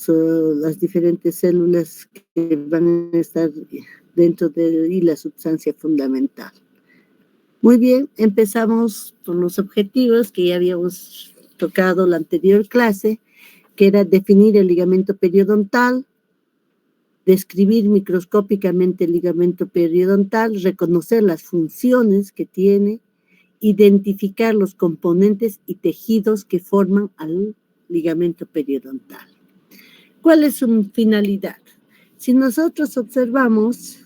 las diferentes células que van a estar dentro de la sustancia fundamental. Muy bien, empezamos con los objetivos que ya habíamos tocado la anterior clase, que era definir el ligamento periodontal, describir microscópicamente el ligamento periodontal, reconocer las funciones que tiene, identificar los componentes y tejidos que forman al ligamento periodontal. ¿Cuál es su finalidad? Si nosotros observamos,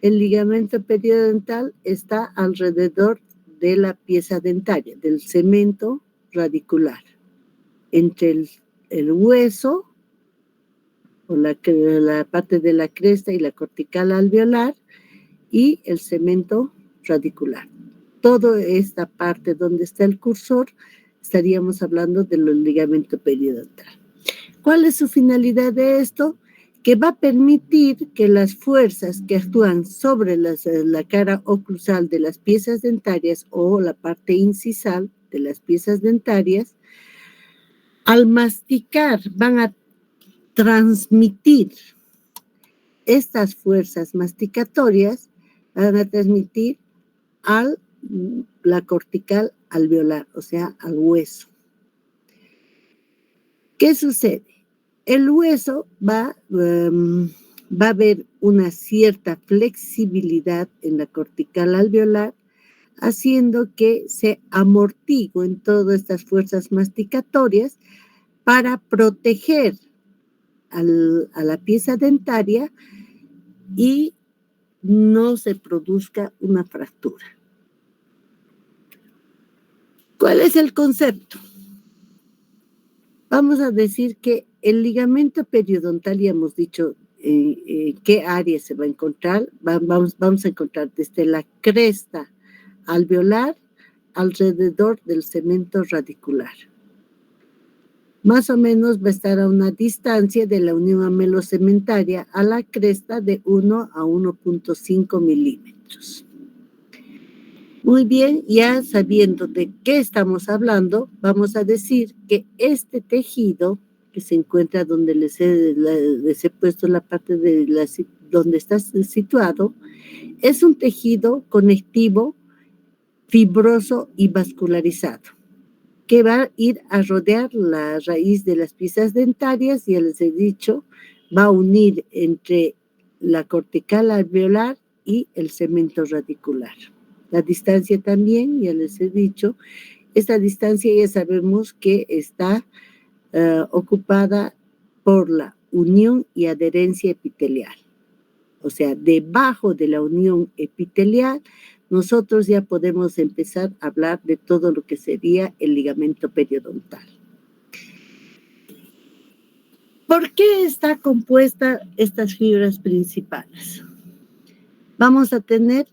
el ligamento periodontal está alrededor de la pieza dentaria, del cemento radicular, entre el hueso, o la parte de la cresta y la cortical alveolar, y el cemento radicular. Toda esta parte donde está el cursor, estaríamos hablando del ligamento periodontal. ¿Cuál es su finalidad de esto? Que va a permitir que las fuerzas que actúan sobre la cara oclusal de las piezas dentarias o la parte incisal de las piezas dentarias, al masticar van a transmitir estas fuerzas masticatorias, van a transmitir a la cortical alveolar, o sea, al hueso. ¿Qué sucede? El hueso va a haber una cierta flexibilidad en la cortical alveolar, haciendo que se amortiguen todas estas fuerzas masticatorias para proteger a la pieza dentaria y no se produzca una fractura. ¿Cuál es el concepto? Vamos a decir que el ligamento periodontal, ya hemos dicho qué área se va a encontrar. Vamos a encontrar desde la cresta alveolar alrededor del cemento radicular. Más o menos va a estar a una distancia de la unión amelocementaria a la cresta de 1 a 1.5 milímetros. Muy bien, ya sabiendo de qué estamos hablando, vamos a decir que este tejido que se encuentra donde les he puesto la parte de donde está situado, es un tejido conectivo, fibroso y vascularizado, que va a ir a rodear la raíz de las piezas dentarias, ya les he dicho, va a unir entre la cortical alveolar y el cemento radicular. La distancia también, ya les he dicho, esta distancia ya sabemos que está ocupada por la unión y adherencia epitelial. O sea, debajo de la unión epitelial, nosotros ya podemos empezar a hablar de todo lo que sería el ligamento periodontal. ¿Por qué está compuesta estas fibras principales? Vamos a tener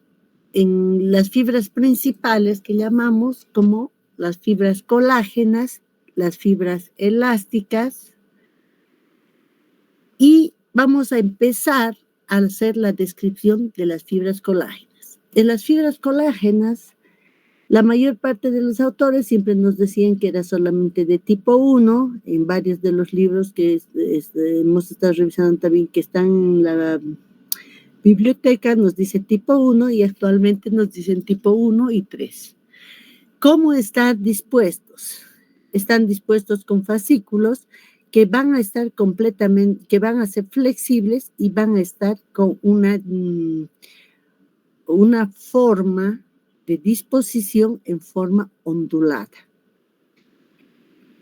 en las fibras principales que llamamos como las fibras colágenas, las fibras elásticas, y vamos a empezar a hacer la descripción de las fibras colágenas. En las fibras colágenas, la mayor parte de los autores siempre nos decían que era solamente de tipo 1, en varios de los libros que hemos estado revisando también, que están en la biblioteca, nos dice tipo 1 y actualmente nos dicen tipo 1 y 3. ¿Cómo están dispuestos? Están dispuestos con fascículos que van a estar que van a ser flexibles y van a estar con una forma de disposición en forma ondulada.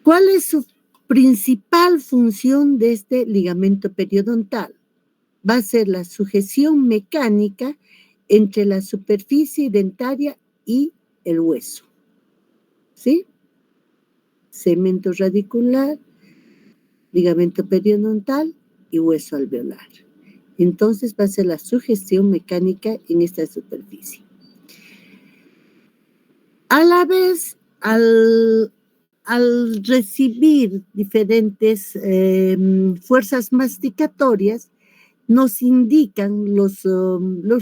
¿Cuál es su principal función de este ligamento periodontal? Va a ser la sujeción mecánica entre la superficie dentaria y el hueso. ¿Sí? Cemento radicular, ligamento periodontal y hueso alveolar. Entonces va a ser la sujeción mecánica en esta superficie. A la vez, al recibir diferentes fuerzas masticatorias, nos indican los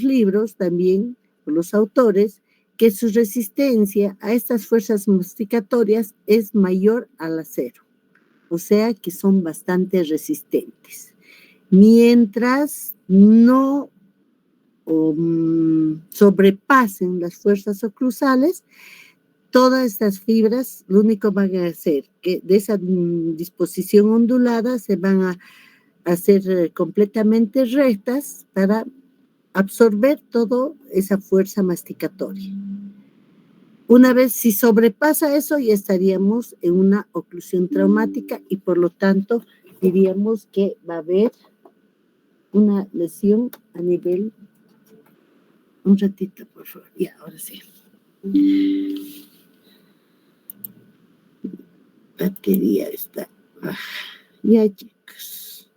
libros también, los autores, que su resistencia a estas fuerzas masticatorias es mayor al acero. o sea que son bastante resistentes. Mientras no sobrepasen las fuerzas oclusales, todas estas fibras lo único van a hacer que de esa disposición ondulada se van a hacer completamente rectas para absorber toda esa fuerza masticatoria. Una vez si sobrepasa eso, ya estaríamos en una oclusión traumática y por lo tanto diríamos que va a haber una lesión a nivel... Un ratito, por favor. Ya, ahora sí. Batería está... Ya, chicos.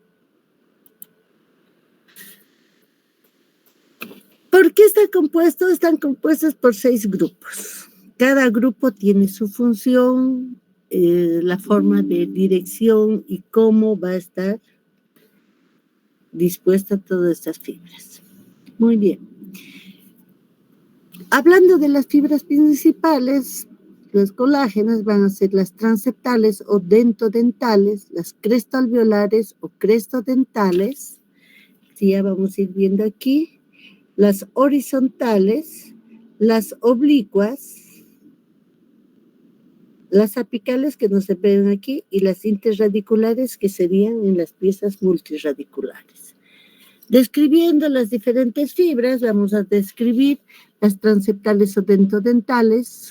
¿Por qué está compuesto? Están compuestos por 6 grupos. Cada grupo tiene su función, la forma de dirección y cómo va a estar dispuesta todas estas fibras. Muy bien. Hablando de las fibras principales, los colágenos van a ser las transeptales o dentodentales, las crestoalveolares o crestodentales, sí, ya vamos a ir viendo aquí, las horizontales, las oblicuas, las apicales que no se ven aquí y las interradiculares que serían en las piezas multirradiculares. Describiendo las diferentes fibras, vamos a describir las transeptales o dentodentales,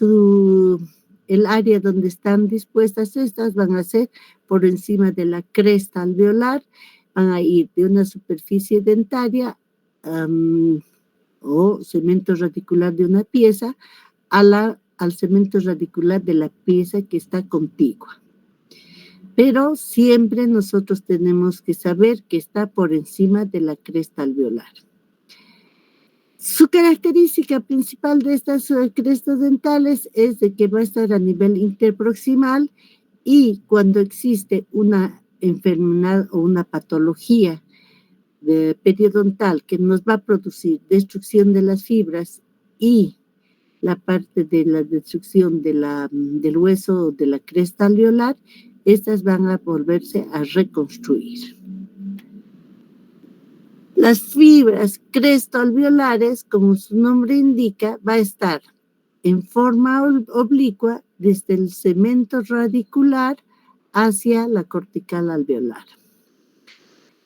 el área donde están dispuestas estas van a ser por encima de la cresta alveolar, van a ir de una superficie dentaria o cemento radicular de una pieza al cemento radicular de la pieza que está contigua. Pero siempre nosotros tenemos que saber que está por encima de la cresta alveolar. Su característica principal de estas crestas dentales es de que va a estar a nivel interproximal y cuando existe una enfermedad o una patología periodontal que nos va a producir destrucción de las fibras y la parte de la destrucción del hueso de la cresta alveolar, estas van a volverse a reconstruir. Las fibras crestoalveolares, como su nombre indica, va a estar en forma oblicua desde el cemento radicular hacia la cortical alveolar.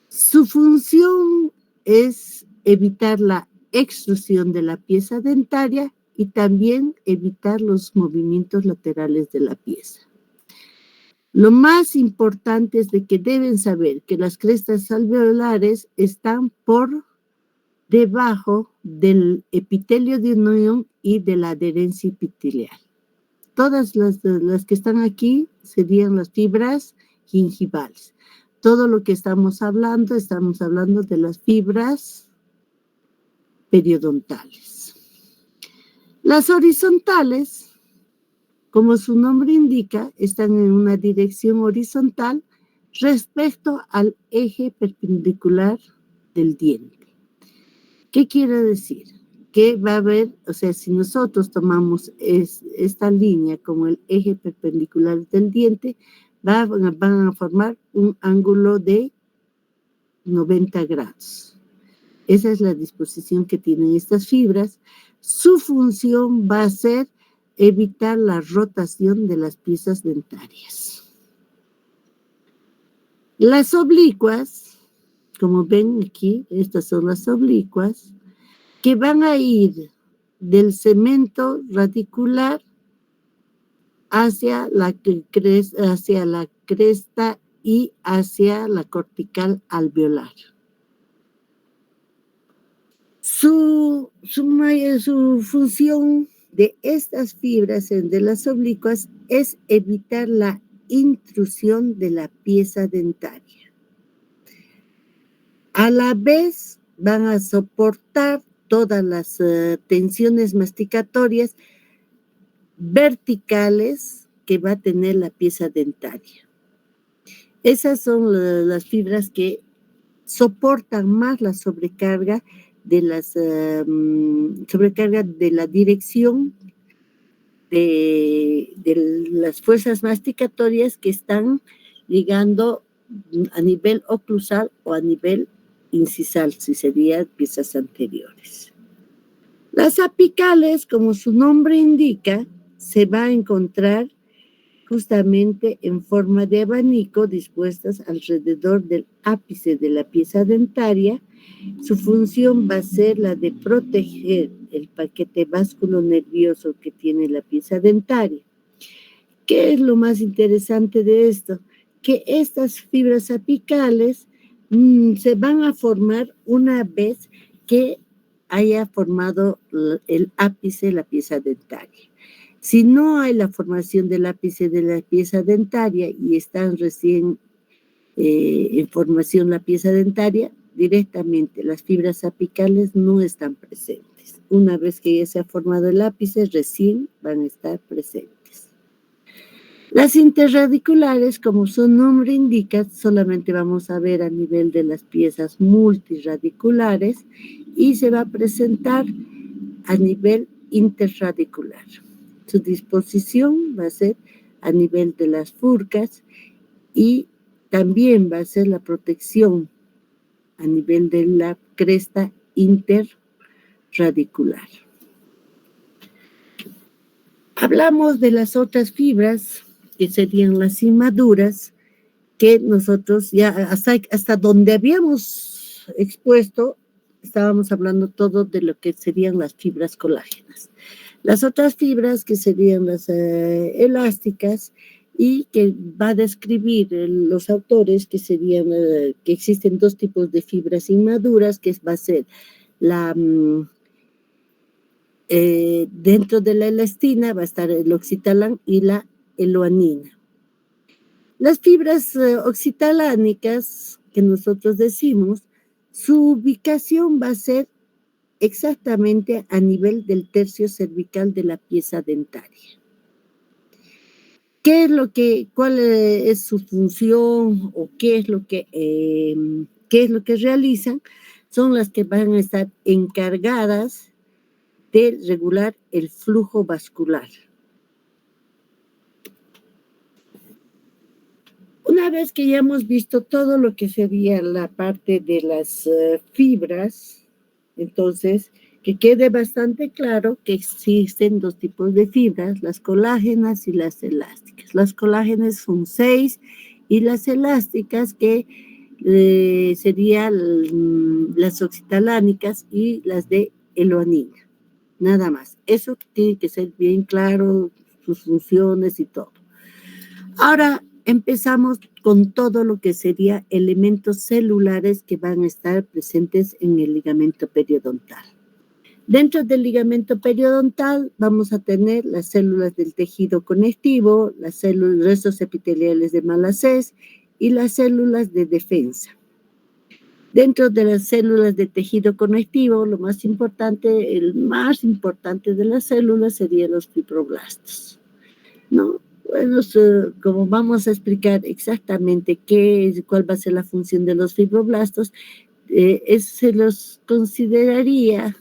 Su función es evitar la extrusión de la pieza dentaria y también evitar los movimientos laterales de la pieza. Lo más importante es de que deben saber que las crestas alveolares están por debajo del epitelio de unión y de la adherencia epitelial. Todas las que están aquí serían las fibras gingivales. Todo lo que estamos hablando de las fibras periodontales. Las horizontales, como su nombre indica, están en una dirección horizontal respecto al eje perpendicular del diente. ¿Qué quiere decir? Que va a haber, o sea, si nosotros tomamos esta línea como el eje perpendicular del diente, van a formar un ángulo de 90 grados. Esa es la disposición que tienen estas fibras. Su función va a ser evitar la rotación de las piezas dentarias. Las oblicuas, como ven aquí, estas son las oblicuas, que van a ir del cemento radicular hacia la cresta y hacia la cortical alveolar. Su función de estas fibras de las oblicuas es evitar la intrusión de la pieza dentaria. A la vez van a soportar todas las tensiones masticatorias verticales que va a tener la pieza dentaria. Esas son las fibras que soportan más la sobrecarga de la dirección de las fuerzas masticatorias que están ligando a nivel oclusal o a nivel incisal, si serían piezas anteriores. Las apicales, como su nombre indica, se va a encontrar justamente en forma de abanico dispuestas alrededor del ápice de la pieza dentaria. Su función va a ser la de proteger el paquete vasculonervioso que tiene la pieza dentaria. ¿Qué es lo más interesante de esto? Que estas fibras apicales se van a formar una vez que haya formado el ápice, la pieza dentaria. Si no hay la formación del ápice de la pieza dentaria y están recién en formación la pieza dentaria, directamente las fibras apicales no están presentes. Una vez que ya se ha formado el ápice, recién van a estar presentes. Las interradiculares, como su nombre indica, solamente vamos a ver a nivel de las piezas multirradiculares y se va a presentar a nivel interradicular. Su disposición va a ser a nivel de las furcas y también va a ser la protección a nivel de la cresta interradicular. Hablamos de las otras fibras, que serían las inmaduras, que nosotros ya hasta donde habíamos expuesto, estábamos hablando todo de lo que serían las fibras colágenas. Las otras fibras, que serían las elásticas, y que va a describir los autores que serían, que existen dos tipos de fibras inmaduras, que va a ser la... dentro de la elastina va a estar el oxitalan y la eloanina. Las fibras oxitalánicas que nosotros decimos, su ubicación va a ser exactamente a nivel del tercio cervical de la pieza dentaria. ¿Cuál es su función o qué es lo que realizan? Son las que van a estar encargadas de regular el flujo vascular. Una vez que ya hemos visto todo lo que sería la parte de las fibras, entonces que quede bastante claro que existen dos tipos de fibras, las colágenas y las elásticas. Las colágenas son 6 y las elásticas que serían las oxitalánicas y las de eloanina. Nada más. Eso tiene que ser bien claro, sus funciones y todo. Ahora empezamos con todo lo que sería elementos celulares que van a estar presentes en el ligamento periodontal. Dentro del ligamento periodontal vamos a tener las células del tejido conectivo, las restos epiteliales de Malacés y las células de defensa. Dentro de las células de tejido conectivo, el más importante de las células serían los fibroblastos, ¿no? Bueno, como vamos a explicar exactamente cuál va a ser la función de los fibroblastos, se los consideraría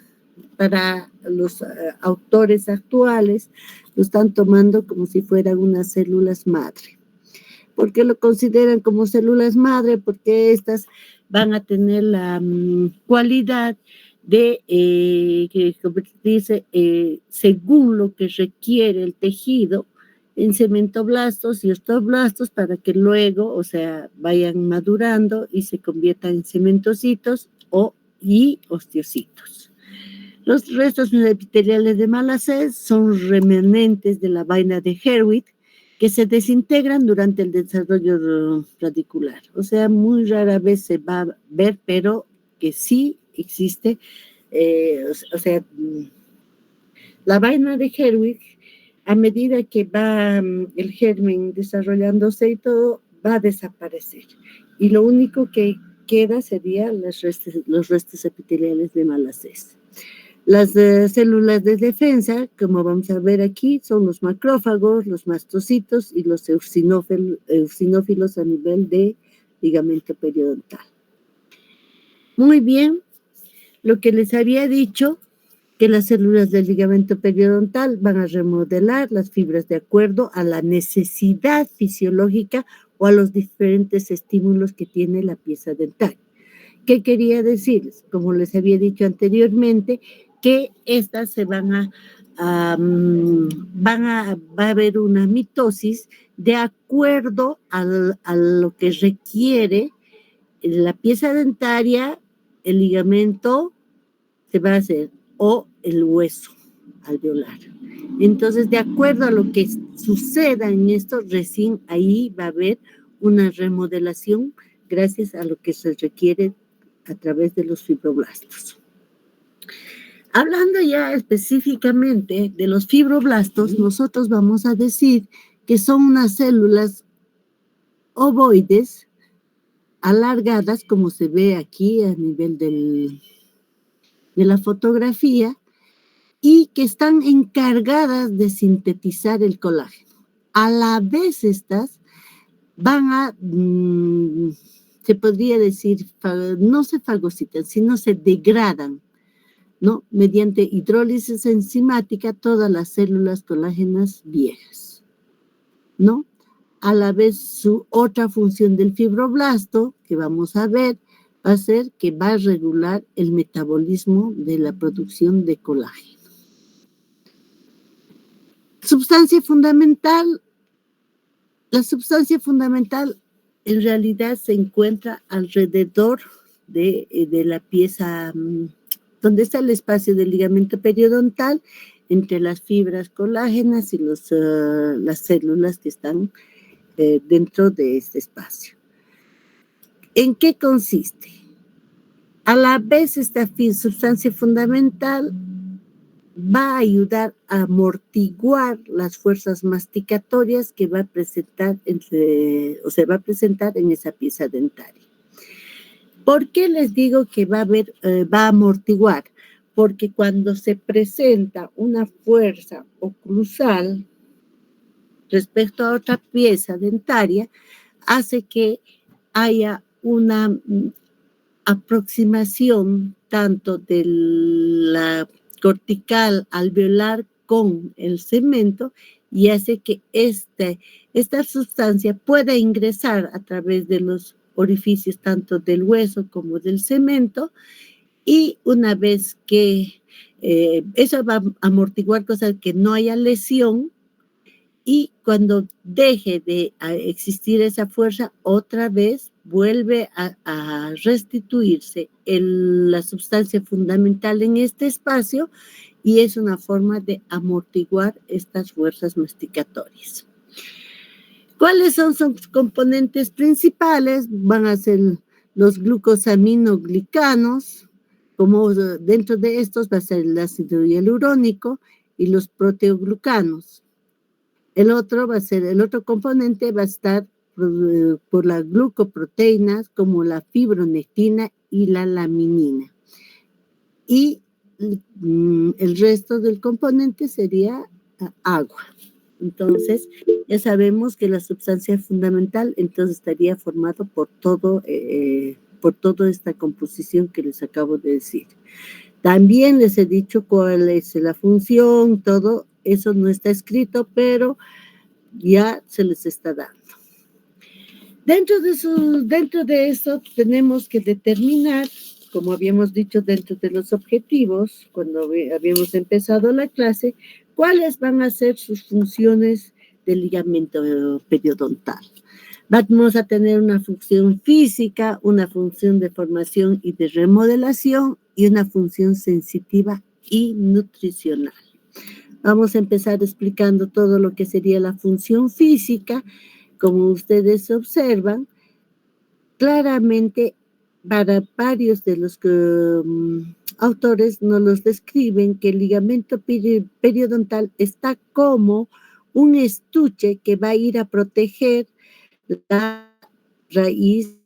para los autores actuales, lo están tomando como si fueran unas células madre. ¿Por qué lo consideran como células madre? Porque estas van a tener la cualidad de convertirse según lo que requiere el tejido en cementoblastos y osteoblastos para que luego, o sea, vayan madurando y se conviertan en cementocitos y osteocitos. Los restos epiteliales de Malacés son remanentes de la vaina de Herwig que se desintegran durante el desarrollo radicular. O sea, muy rara vez se va a ver, pero que sí existe. O sea, la vaina de Herwig, a medida que va el germen desarrollándose y todo, va a desaparecer. Y lo único que queda serían los restos epiteliales de Malacés. Las células de defensa, como vamos a ver aquí, son los macrófagos, los mastocitos y los eosinófilos a nivel de ligamento periodontal. Muy bien, lo que les había dicho, que las células del ligamento periodontal van a remodelar las fibras de acuerdo a la necesidad fisiológica o a los diferentes estímulos que tiene la pieza dental. ¿Qué quería decirles? Como les había dicho anteriormente, que estas se va a haber una mitosis de acuerdo a lo que requiere la pieza dentaria, el ligamento se va a hacer, o el hueso alveolar. Entonces, de acuerdo a lo que suceda en esto, recién ahí va a haber una remodelación gracias a lo que se requiere a través de los fibroblastos. Hablando ya específicamente de los fibroblastos, nosotros vamos a decir que son unas células ovoides alargadas, como se ve aquí a nivel de la fotografía, y que están encargadas de sintetizar el colágeno. A la vez estas van a, se podría decir, no se fagocitan, sino se degradan, ¿no? Mediante hidrólisis enzimática todas las células colágenas viejas, ¿no? A la vez su otra función del fibroblasto, que vamos a ver, va a ser que va a regular el metabolismo de la producción de colágeno. Sustancia fundamental. La sustancia fundamental en realidad se encuentra alrededor de la pieza donde está el espacio del ligamento periodontal, entre las fibras colágenas y las células que están dentro de este espacio. ¿En qué consiste? A la vez esta sustancia fundamental va a ayudar a amortiguar las fuerzas masticatorias que va a presentar se va a presentar en esa pieza dentaria. ¿Por qué les digo que va a amortiguar? Porque cuando se presenta una fuerza oclusal respecto a otra pieza dentaria, hace que haya una aproximación tanto de la cortical alveolar con el cemento y hace que esta sustancia pueda ingresar a través de los orificios tanto del hueso como del cemento, y una vez que eso va a amortiguar cosas, que no haya lesión, y cuando deje de existir esa fuerza, otra vez vuelve a restituirse la sustancia fundamental en este espacio, y es una forma de amortiguar estas fuerzas masticatorias. ¿Cuáles son sus componentes principales? Van a ser los glucosaminoglicanos, como dentro de estos va a ser el ácido hialurónico y los proteoglucanos. El otro componente va a estar por las glucoproteínas, como la fibronectina y la laminina. Y el resto del componente sería agua. Entonces, ya sabemos que la sustancia fundamental entonces estaría formado por toda esta composición que les acabo de decir. También les he dicho cuál es la función, todo eso no está escrito, pero ya se les está dando. Dentro de eso tenemos que determinar, como habíamos dicho dentro de los objetivos, cuando habíamos empezado la clase, cuáles van a ser sus funciones del ligamento periodontal. Vamos a tener una función física, una función de formación y de remodelación, y una función sensitiva y nutricional. Vamos a empezar explicando todo lo que sería la función física. Como ustedes observan, claramente para varios de los autores nos los describen que el ligamento periodontal está como un estuche que va a ir a proteger la raíz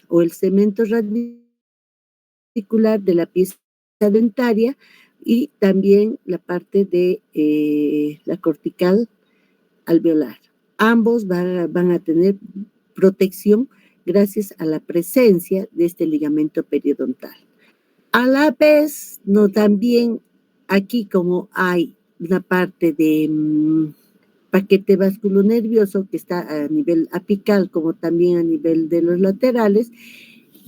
o el cemento radicular de la pieza dentaria, y también la parte de la cortical alveolar. Ambos van a tener protección gracias a la presencia de este ligamento periodontal. A la vez, no, también aquí como hay una parte de paquete vasculonervioso que está a nivel apical como también a nivel de los laterales,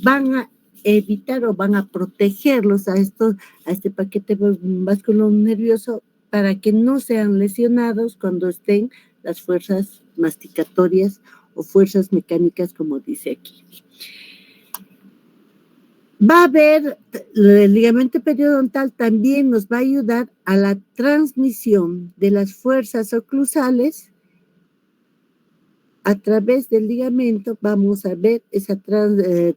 van a evitar o van a protegerlos a este paquete vasculonervioso para que no sean lesionados cuando estén las fuerzas masticatorias o fuerzas mecánicas, como dice aquí. Va a haber, el ligamento periodontal también nos va a ayudar a la transmisión de las fuerzas oclusales. A través del ligamento vamos a ver esa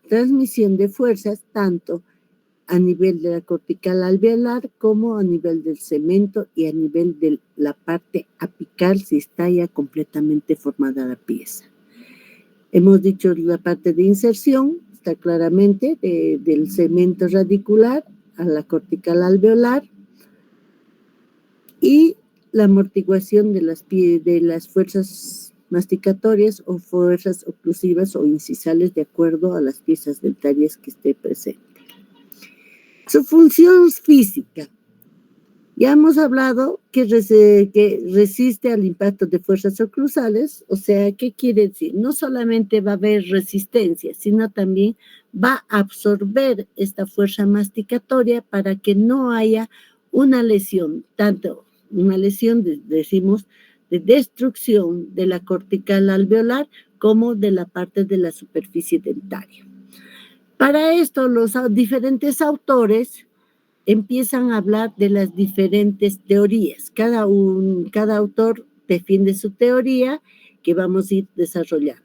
transmisión de fuerzas tanto a nivel de la cortical alveolar como a nivel del cemento y a nivel de la parte apical si está ya completamente formada la pieza. Hemos dicho la parte de inserción, está claramente del cemento radicular a la cortical alveolar y la amortiguación de las fuerzas masticatorias o fuerzas oclusivas o incisales de acuerdo a las piezas dentarias que esté presente. Su función física. Ya hemos hablado que resiste al impacto de fuerzas oclusales, o sea, ¿qué quiere decir? No solamente va a haber resistencia, sino también va a absorber esta fuerza masticatoria para que no haya una lesión, tanto una lesión, decimos, de destrucción de la cortical alveolar como de la parte de la superficie dentaria. Para esto, los diferentes autores empiezan a hablar de las diferentes teorías. Cada autor defiende su teoría que vamos a ir desarrollando.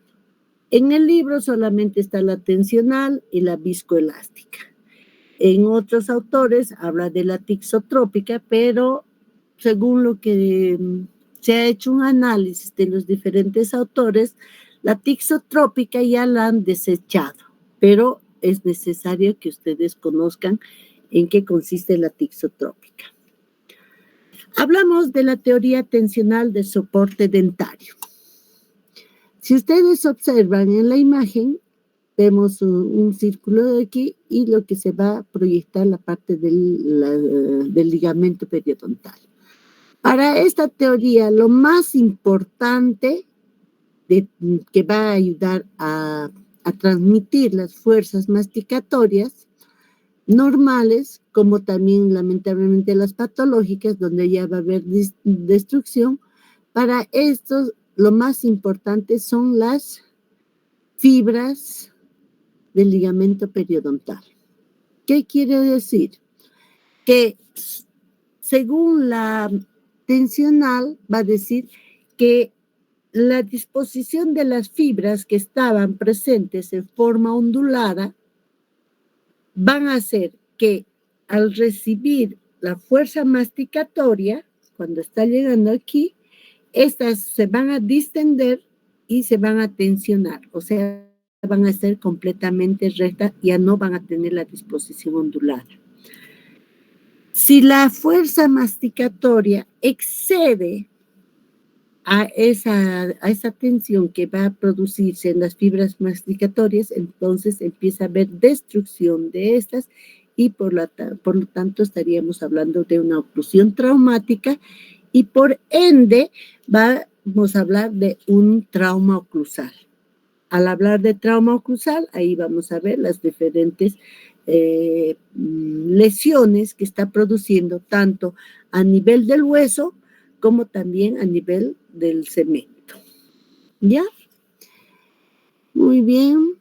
En el libro solamente está la tensional y la viscoelástica. En otros autores habla de la tixotrópica, pero según lo que se ha hecho un análisis de los diferentes autores, la tixotrópica ya la han desechado, pero es necesario que ustedes conozcan en qué consiste la tixotrópica. Hablamos de la teoría tensional de soporte dentario. Si ustedes observan en la imagen, vemos un círculo de aquí y lo que se va a proyectar la parte del ligamento periodontal. Para esta teoría, lo más importante que va a ayudar a transmitir las fuerzas masticatorias normales, como también lamentablemente las patológicas, donde ya va a haber destrucción. Para esto, lo más importante son las fibras del ligamento periodontal. ¿Qué quiere decir? Que según la tensional va a decir que la disposición de las fibras que estaban presentes en forma ondulada van a hacer que al recibir la fuerza masticatoria, cuando está llegando aquí, estas se van a distender y se van a tensionar, o sea, van a ser completamente rectas, ya no van a tener la disposición ondulada. Si la fuerza masticatoria excede a esa tensión que va a producirse en las fibras masticatorias, entonces empieza a haber destrucción de estas y por lo tanto estaríamos hablando de una oclusión traumática y por ende vamos a hablar de un trauma oclusal. Al hablar de trauma oclusal, ahí vamos a ver las diferentes lesiones que está produciendo tanto a nivel del hueso como también a nivel del cemento. ¿Ya? Muy bien.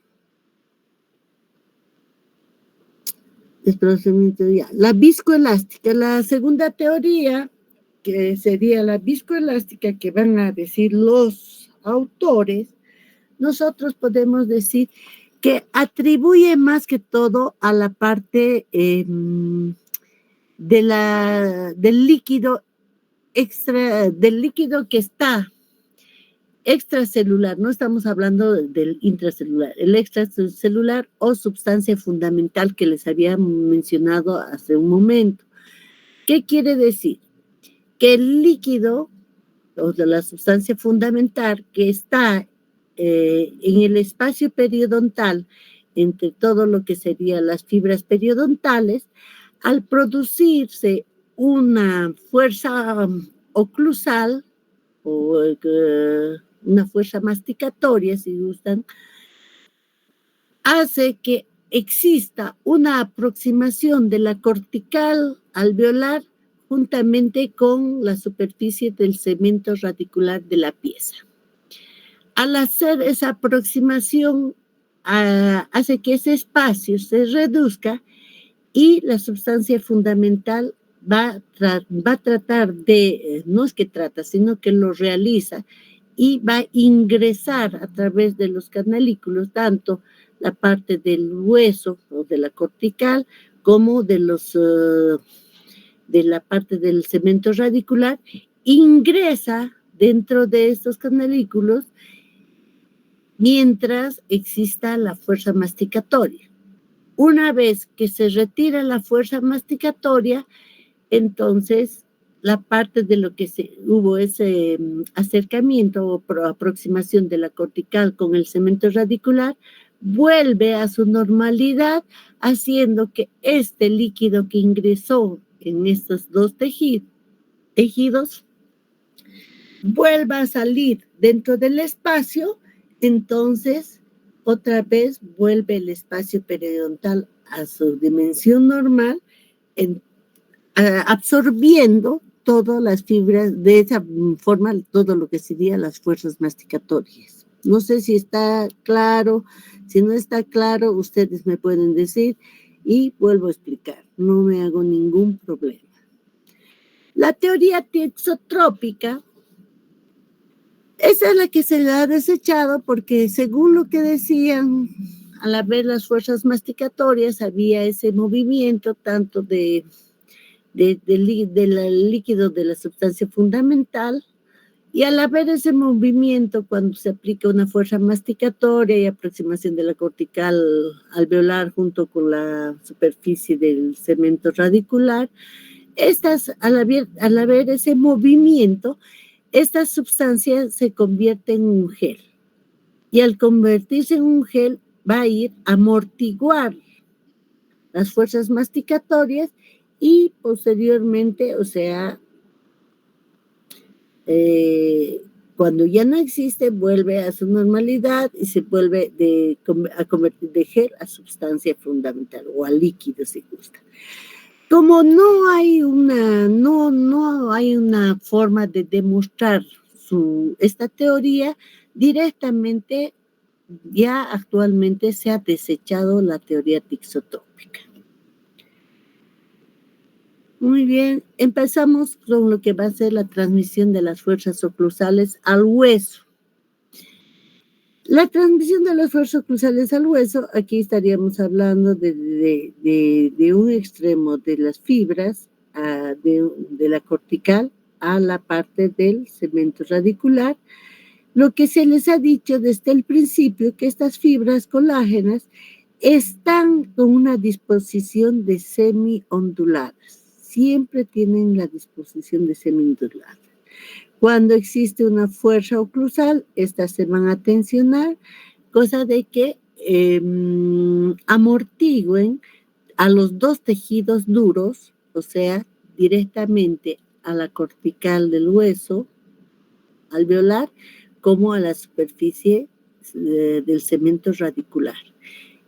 La viscoelástica, la segunda teoría, que sería la viscoelástica que van a decir los autores, nosotros podemos decir que atribuye más que todo a la parte del líquido del líquido que está extracelular, no estamos hablando del intracelular, el extracelular o sustancia fundamental que les había mencionado hace un momento. ¿Qué quiere decir? Que el líquido o de la sustancia fundamental que está en el espacio periodontal, entre todo lo que serían las fibras periodontales, al producirse una fuerza oclusal, o una fuerza masticatoria, si gustan, hace que exista una aproximación de la cortical alveolar juntamente con la superficie del segmento radicular de la pieza. Al hacer esa aproximación, hace que ese espacio se reduzca y la sustancia fundamental va a tratar de, no es que trata, sino que lo realiza y va a ingresar a través de los canalículos, tanto la parte del hueso o de la cortical como de la parte del segmento radicular, ingresa dentro de estos canalículos mientras exista la fuerza masticatoria. Una vez que se retira la fuerza masticatoria, entonces la parte de lo que hubo ese acercamiento o aproximación de la cortical con el segmento radicular vuelve a su normalidad, haciendo que este líquido que ingresó en estos dos tejidos vuelva a salir dentro del espacio. Entonces otra vez vuelve el espacio periodontal a su dimensión normal, absorbiendo todas las fibras, de esa forma, todo lo que serían las fuerzas masticatorias. No sé si está claro. Si no está claro, ustedes me pueden decir y vuelvo a explicar. No me hago ningún problema. La teoría tixotrópica, esa es la que se la ha desechado porque según lo que decían, al haber las fuerzas masticatorias, había ese movimiento tanto del líquido de la sustancia fundamental, y al haber ese movimiento, cuando se aplica una fuerza masticatoria y aproximación de la cortical alveolar junto con la superficie del segmento radicular, al haber ese movimiento, esta sustancia se convierte en un gel. Y al convertirse en un gel, va a ir a amortiguar las fuerzas masticatorias y posteriormente, o sea, cuando ya no existe, vuelve a su normalidad y se vuelve a convertir de gel a sustancia fundamental o a líquido, si gusta. Como no hay una forma de demostrar esta teoría, directamente ya actualmente se ha desechado la teoría tixotrópica. Muy bien, empezamos con lo que va a ser la transmisión de las fuerzas oclusales al hueso. La transmisión de las fuerzas oclusales al hueso, aquí estaríamos hablando de un extremo de las fibras, de la cortical a la parte del segmento radicular. Lo que se les ha dicho desde el principio, que estas fibras colágenas están con una disposición de semi-onduladas. Siempre tienen la disposición de semi-onduladas. Cuando existe una fuerza oclusal, estas se van a tensionar, cosa de que amortigüen a los dos tejidos duros, o sea, directamente a la cortical del hueso alveolar, como a la superficie del segmento radicular.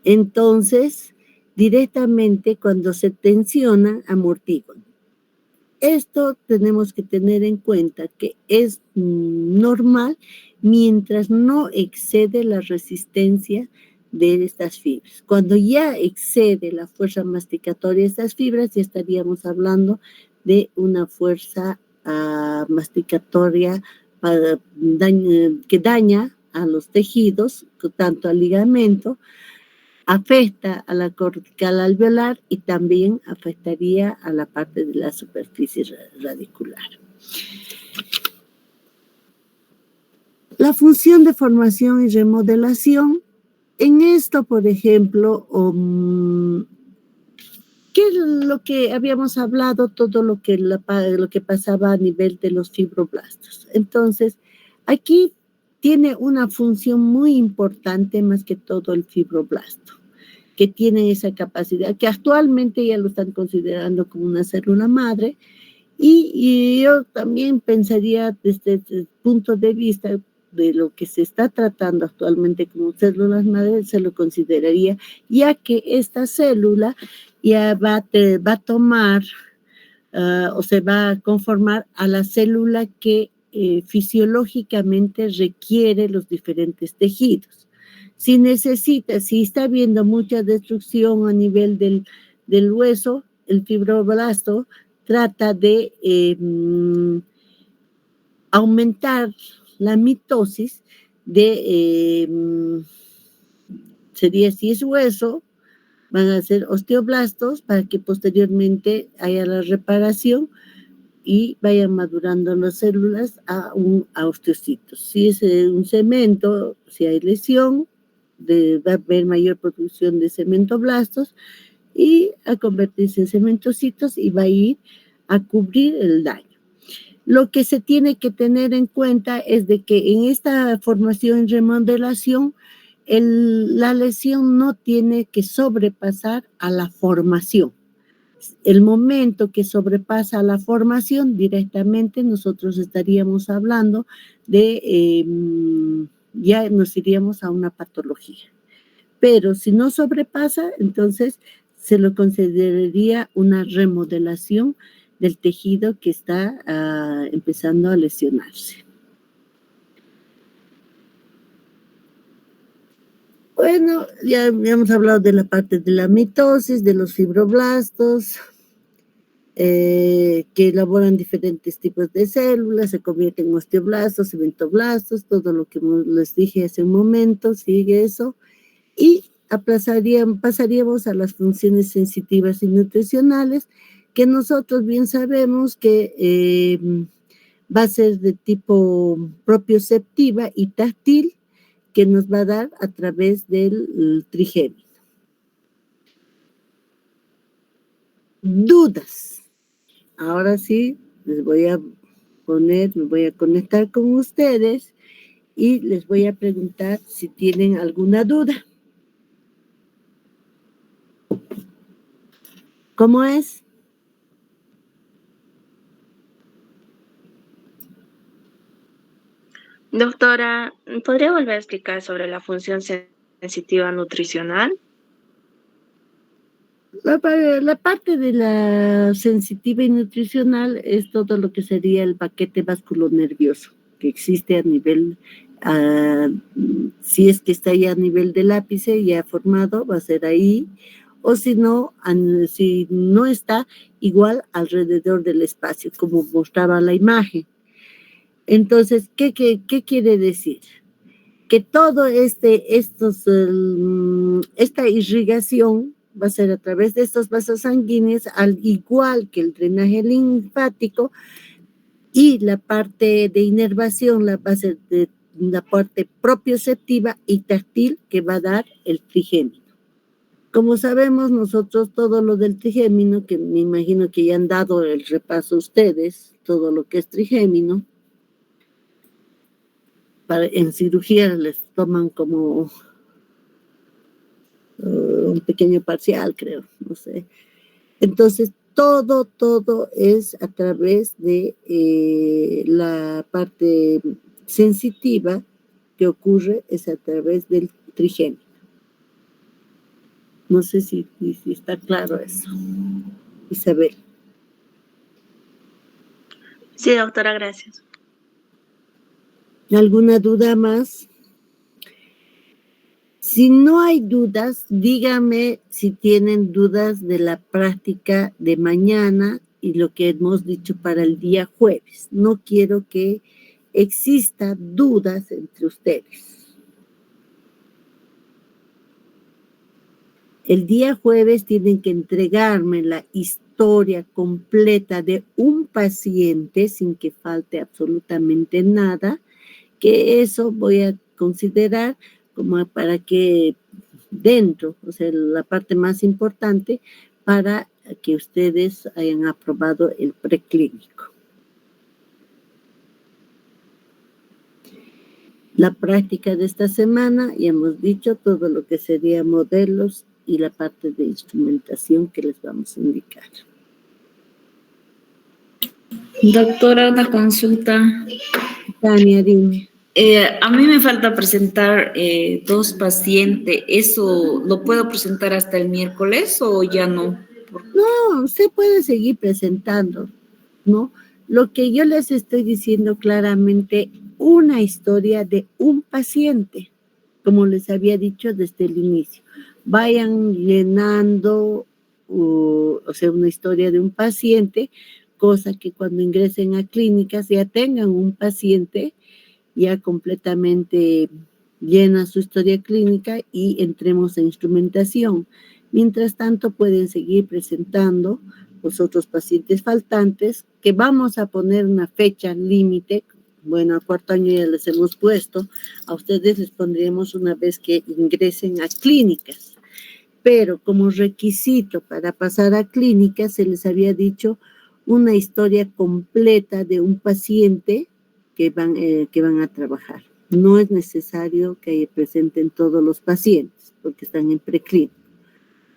Entonces, directamente cuando se tensionan, amortiguan. Esto tenemos que tener en cuenta que es normal mientras no excede la resistencia de estas fibras. Cuando ya excede la fuerza masticatoria de estas fibras, ya estaríamos hablando de una fuerza masticatoria que daña a los tejidos, tanto al ligamento, afecta a la cortical alveolar y también afectaría a la parte de la superficie radicular. La función de formación y remodelación, en esto, por ejemplo, ¿qué es lo que habíamos hablado? Todo lo que pasaba a nivel de los fibroblastos. Entonces, aquí tiene una función muy importante más que todo el fibroblasto, que tiene esa capacidad, que actualmente ya lo están considerando como una célula madre, Y yo también pensaría desde el punto de vista de lo que se está tratando actualmente como células madre, se lo consideraría, ya que esta célula ya va a tomar o se va a conformar a la célula que fisiológicamente requiere los diferentes tejidos. Si está habiendo mucha destrucción a nivel del hueso, el fibroblasto trata de aumentar la mitosis de, sería si es hueso, van a ser osteoblastos para que posteriormente haya la reparación y vayan madurando las células a osteocitos. Si es un cemento, si hay lesión, va a haber mayor producción de cementoblastos y a convertirse en cementocitos y va a ir a cubrir el daño. Lo que se tiene que tener en cuenta es de que en esta formación y remodelación, la lesión no tiene que sobrepasar a la formación. El momento que sobrepasa la formación, directamente nosotros estaríamos hablando de, ya nos iríamos a una patología. Pero si no sobrepasa, entonces se lo consideraría una remodelación del tejido que está empezando a lesionarse. Bueno, ya hemos hablado de la parte de la mitosis, de los fibroblastos, que elaboran diferentes tipos de células, se convierten en osteoblastos, cementoblastos, todo lo que les dije hace un momento, sigue eso, y pasaríamos a las funciones sensitivas y nutricionales, que nosotros bien sabemos que va a ser de tipo propioceptiva y táctil, que nos va a dar a través del trigémino. Dudas. Ahora sí, me voy a conectar con ustedes y les voy a preguntar si tienen alguna duda. ¿Cómo es? Doctora, ¿podría volver a explicar sobre la función sensitiva nutricional? La parte de la sensitiva y nutricional es todo lo que sería el paquete vasculonervioso que existe a nivel, si es que está ya a nivel del ápice, ya formado, va a ser ahí, o si no está, igual alrededor del espacio, como mostraba la imagen. Entonces, ¿qué quiere decir? Que todo esta irrigación va a ser a través de estos vasos sanguíneos, al igual que el drenaje linfático, y la parte de inervación va a ser de la parte propioceptiva y táctil que va a dar el trigémino. Como sabemos nosotros todo lo del trigémino, que me imagino que ya han dado el repaso ustedes, todo lo que es trigémino, en cirugía les toman como un pequeño parcial, creo, no sé. Entonces, todo es a través de la parte sensitiva que ocurre, es a través del trigémino. No sé si está claro eso. Isabel. Sí, doctora, gracias. ¿Alguna duda más? Si no hay dudas, dígame si tienen dudas de la práctica de mañana y lo que hemos dicho para el día jueves. No quiero que exista dudas entre ustedes. El día jueves tienen que entregarme la historia completa de un paciente sin que falte absolutamente nada, que eso voy a considerar como para que dentro, o sea, la parte más importante para que ustedes hayan aprobado el preclínico. La práctica de esta semana, ya hemos dicho todo lo que sería modelos y la parte de instrumentación que les vamos a indicar. Doctora, una consulta. Tania, dime. A mí me falta presentar 2 pacientes. ¿Eso lo puedo presentar hasta el miércoles o ya no? No, usted puede seguir presentando, ¿no? Lo que yo les estoy diciendo claramente, una historia de un paciente, como les había dicho desde el inicio. Vayan llenando, o sea, una historia de un paciente, cosa que cuando ingresen a clínicas ya tengan un paciente ya completamente llena su historia clínica y entremos en instrumentación. Mientras tanto, pueden seguir presentando los otros pacientes faltantes, que vamos a poner una fecha límite. Bueno, a 4º año ya les hemos puesto, a ustedes les pondremos una vez que ingresen a clínicas. Pero como requisito para pasar a clínicas, se les había dicho una historia completa de un paciente que van a trabajar. No es necesario que presenten todos los pacientes, porque están en preclínico.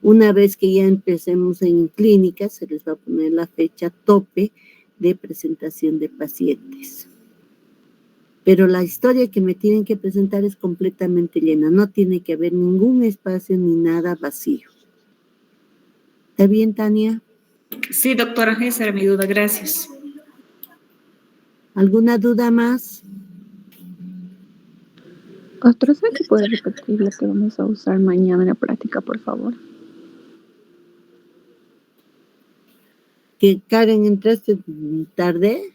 Una vez que ya empecemos en clínicas, se les va a poner la fecha tope de presentación de pacientes. Pero la historia que me tienen que presentar es completamente llena, no tiene que haber ningún espacio ni nada vacío. ¿Está bien, Tania? Sí, doctora, esa era mi duda, gracias. ¿Alguna duda más? Doctora, ¿sabe que puede repetir lo que vamos a usar mañana en la práctica, por favor? ¿Que Karen entraste tarde?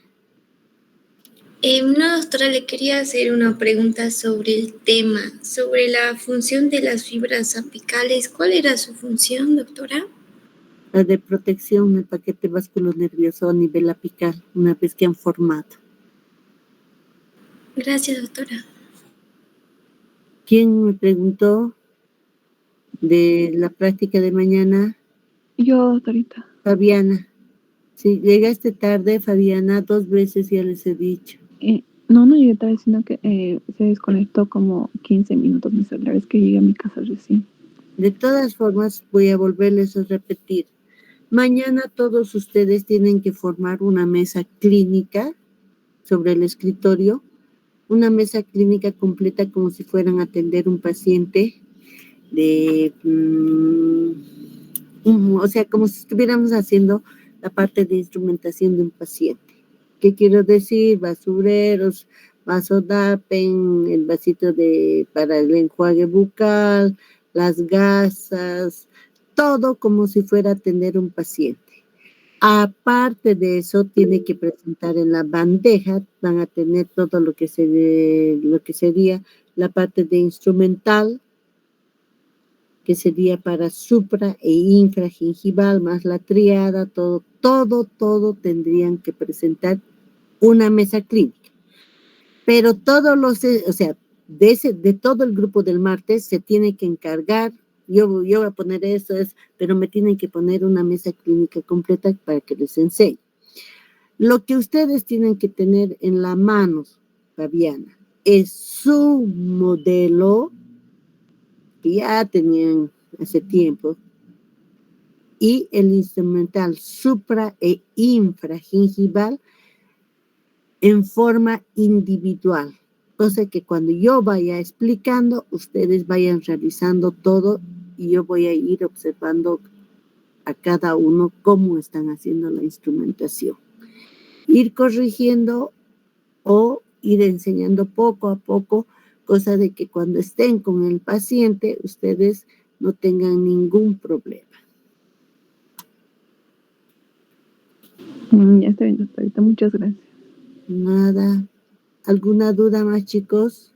No, doctora, le quería hacer una pregunta sobre el tema, sobre la función de las fibras apicales. ¿Cuál era su función, doctora? La de protección del paquete vasculonervioso a nivel apical, una vez que han formado. Gracias, doctora. ¿Quién me preguntó de la práctica de mañana? Yo, doctorita. Fabiana. Si llegaste tarde, Fabiana, 2 veces ya les he dicho. No, yo estaba diciendo que se desconectó como 15 minutos mi celular. Es que llegué a mi casa recién. De todas formas, voy a volverles a repetir. Mañana todos ustedes tienen que formar una mesa clínica sobre el escritorio, una mesa clínica completa como si fueran a atender un paciente o sea, como si estuviéramos haciendo la parte de instrumentación de un paciente. ¿Qué quiero decir? Basureros, vasodapen, el vasito para el enjuague bucal, las gasas, todo como si fuera a atender un paciente. Aparte de eso, tiene que presentar en la bandeja, van a tener todo lo que sería la parte de instrumental, que sería para supra e infragingival, más la triada, todo tendrían que presentar una mesa clínica. Pero o sea, de todo el grupo del martes se tiene que encargar, yo voy a poner eso, pero me tienen que poner una mesa clínica completa para que les enseñe. Lo que ustedes tienen que tener en la mano, Fabiana, es su modelo que ya tenían hace tiempo, y el instrumental supra e infragingival en forma individual, cosa que cuando yo vaya explicando, ustedes vayan realizando todo y yo voy a ir observando a cada uno cómo están haciendo la instrumentación. Ir corrigiendo o ir enseñando poco a poco, cosa de que cuando estén con el paciente, ustedes no tengan ningún problema. Ya está bien, doctorita. Muchas gracias. Nada. ¿Alguna duda más, chicos?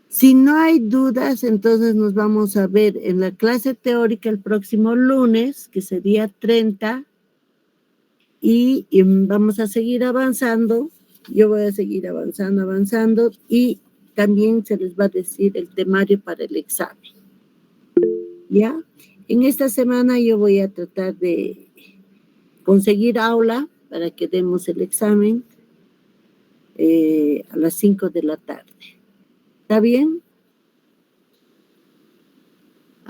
Si no hay dudas, entonces nos vamos a ver en la clase teórica el próximo lunes, que sería 30, y vamos a seguir avanzando. Yo voy a seguir avanzando, y también se les va a decir el temario para el examen. ¿Ya? En esta semana yo voy a tratar de conseguir aula para que demos el examen a las 5 de la tarde. ¿Está bien?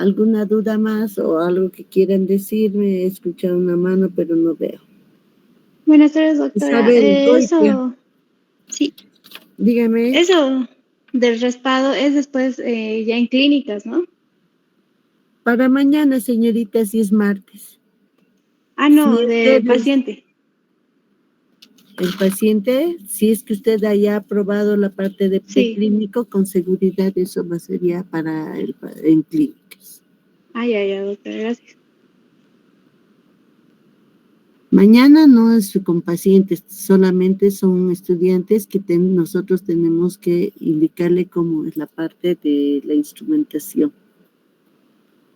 ¿Alguna duda más o algo que quieran decirme? He escuchado una mano, pero no veo. Buenas tardes, doctora. Isabel Goitia, Eso, sí, dígame. eso del raspado es después ya en clínicas, ¿no? Para mañana, señorita, si es martes. Ah, no, Si del ustedes- paciente. El paciente, si es que usted haya aprobado la parte de Sí. preclínico, con seguridad eso sería para en clínicas. Ah, ya, doctora, gracias. Mañana no es con pacientes, solamente son estudiantes que nosotros tenemos que indicarle cómo es la parte de la instrumentación,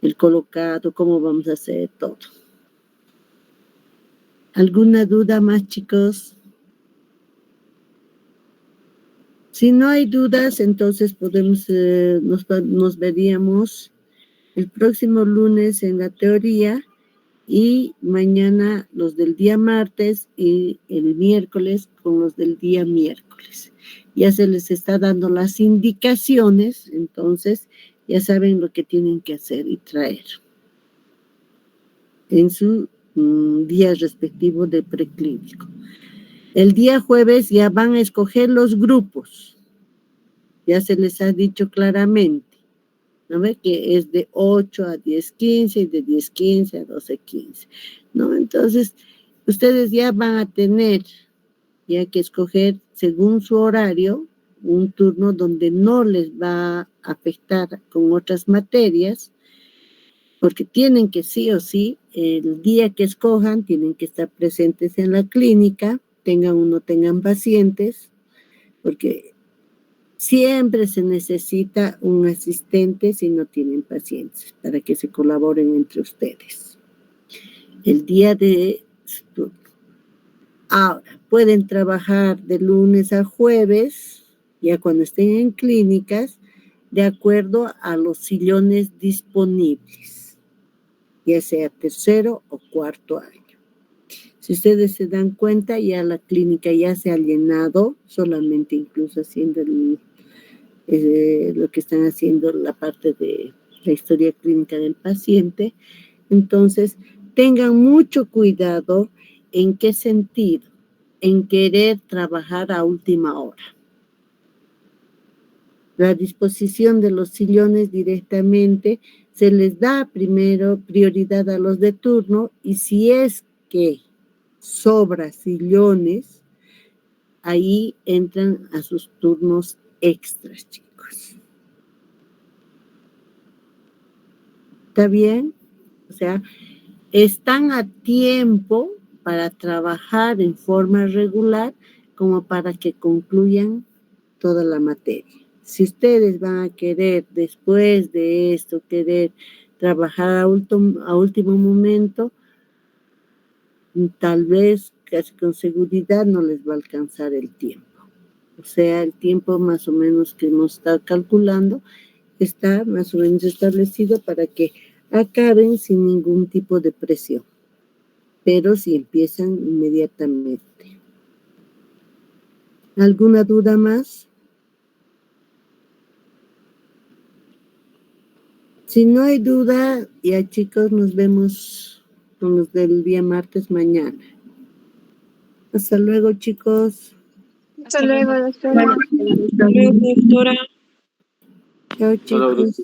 el colocado, cómo vamos a hacer todo. ¿Alguna duda más, chicos? Si no hay dudas, entonces podemos, nos veríamos el próximo lunes en la teoría y mañana los del día martes y el miércoles con los del día miércoles. Ya se les está dando las indicaciones, entonces ya saben lo que tienen que hacer y traer en su día respectivo de preclínico. El día jueves ya van a escoger los grupos. Ya se les ha dicho claramente, ¿no ve? Que es de 8 a 10:15 y de 10:15 a 12:15, ¿no? Entonces, ustedes ya van a tener ya que escoger según su horario un turno donde no les va a afectar con otras materias, porque tienen que sí o sí, el día que escojan, tienen que estar presentes en la clínica, tengan o no tengan pacientes, porque siempre se necesita un asistente si no tienen pacientes, para que se colaboren entre ustedes. El día de su turno. Ahora, pueden trabajar de lunes a jueves, ya cuando estén en clínicas, de acuerdo a los sillones disponibles, ya sea tercero o cuarto año. Si ustedes se dan cuenta, ya la clínica ya se ha llenado, solamente incluso haciendo lo que están haciendo la parte de la historia clínica del paciente. Entonces, tengan mucho cuidado en qué sentido, en querer trabajar a última hora. La disposición de los sillones directamente se les da primero prioridad a los de turno y si es que sobra sillones, ahí entran a sus turnos extras, chicos. ¿Está bien? O sea, están a tiempo para trabajar en forma regular como para que concluyan toda la materia. Si ustedes van a querer, después de esto, querer trabajar a último momento, tal vez casi con seguridad no les va a alcanzar el tiempo. O sea, el tiempo más o menos que hemos estado calculando está más o menos establecido para que acaben sin ningún tipo de presión. Pero si empiezan inmediatamente. ¿Alguna duda más? Si no hay duda, ya chicos, nos vemos con los del día martes mañana. Hasta luego, chicos. Hasta luego, doctora. Hasta luego, doctora. Chao, chicos.